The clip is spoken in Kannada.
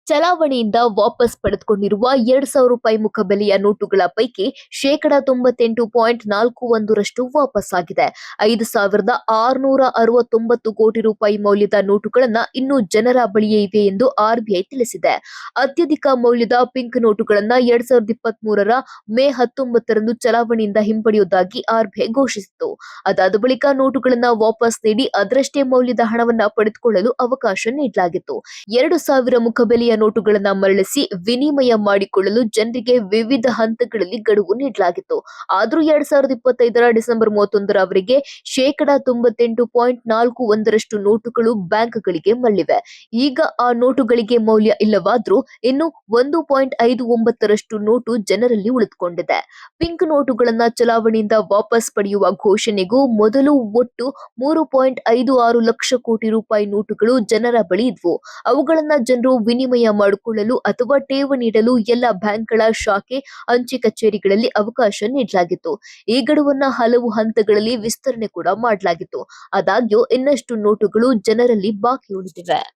ಚಲಾವಣೆಯಿಂದ ವಾಪಸ್ ಪಡೆದುಕೊಂಡಿರುವ 2,000 ರೂಪಾಯಿ ಮುಖಬೆಲೆಯ ನೋಟುಗಳ ಪೈಕಿ 98.41% ವಾಪಸ್ಸಾಗಿದೆ. 5,669 ಕೋಟಿ ರೂಪಾಯಿ ಮೌಲ್ಯದ ನೋಟುಗಳನ್ನು ಇನ್ನೂ ಜನರ ಬಳಿಯೇ ಇವೆ ಎಂದು ಆರ್ಬಿಐ ತಿಳಿಸಿದೆ. ಅತ್ಯಧಿಕ ಮೌಲ್ಯದ ಪಿಂಕ್ ನೋಟುಗಳನ್ನು 2023ರ ಮೇ 19ರಂದು ಚಲಾವಣೆಯಿಂದ ಹಿಂಪಡೆಯುವುದಾಗಿ ಆರ್ಬಿಐ ಘೋಷಿಸಿತ್ತು. ಅದಾದ ಬಳಿಕ ನೋಟುಗಳನ್ನು ವಾಪಸ್ ನೀಡಿ ಅದರಷ್ಟೇ ಮೌಲ್ಯದ ಹಣವನ್ನು ಪಡೆದುಕೊಳ್ಳಲು ಅವಕಾಶ ನೀಡಲಾಗಿತ್ತು. 2,000 ಮುಖಬೆಲೆಯ ನೋಟುಗಳನ್ನು ಮರಳಿಸಿ ವಿನಿಮಯ ಮಾಡಿಕೊಳ್ಳಲು ಜನರಿಗೆ ವಿವಿಧ ಹಂತಗಳಲ್ಲಿ ಗಡುವು ನೀಡಲಾಗಿತ್ತು. ಆದರೂ 2025ರ ಡಿಸೆಂಬರ್ 31ರವರೆಗೆ 98.41% ನೋಟುಗಳು ಬ್ಯಾಂಕ್ಗಳಿಗೆ ಮರಳಿವೆ. ಈಗ ಆ ನೋಟುಗಳಿಗೆ ಮೌಲ್ಯ ಇಲ್ಲವಾದರೂ ಇನ್ನು 1.59% ನೋಟು ಜನರಲ್ಲಿ ಉಳಿದುಕೊಂಡಿದೆ. ಪಿಂಕ್ ನೋಟುಗಳನ್ನು ಚಲಾವಣೆಯಿಂದ ವಾಪಸ್ ಪಡೆಯುವ ಘೋಷಣೆಗೂ ಮೊದಲು ಒಟ್ಟು 3.56 ಲಕ್ಷ ಕೋಟಿ ರೂಪಾಯಿ ನೋಟುಗಳು ಜನರ ಬಳಿ ಇದ್ವು. ಅವುಗಳನ್ನು ಜನರು ವಿನಿಮಯ ಮಾಡಿಕೊಳ್ಳಲು ಅಥವಾ ಠೇವಣಿ ಇಡಲು ಎಲ್ಲ ಬ್ಯಾಂಕ್ಗಳ ಶಾಖೆ, ಅಂಚೆ ಕಚೇರಿಗಳಲ್ಲಿ ಅವಕಾಶ ನೀಡಲಾಗಿತ್ತು. ಈ ಗಡುವನ್ನ ಹಲವು ಹಂತಗಳಲ್ಲಿ ವಿಸ್ತರಣೆ ಕೂಡ ಮಾಡಲಾಗಿತ್ತು. ಆದಾಗ್ಯೂ ಇನ್ನಷ್ಟು ನೋಟುಗಳು ಜನರಲ್ಲಿ ಬಾಕಿ ಉಳಿದಿವೆ.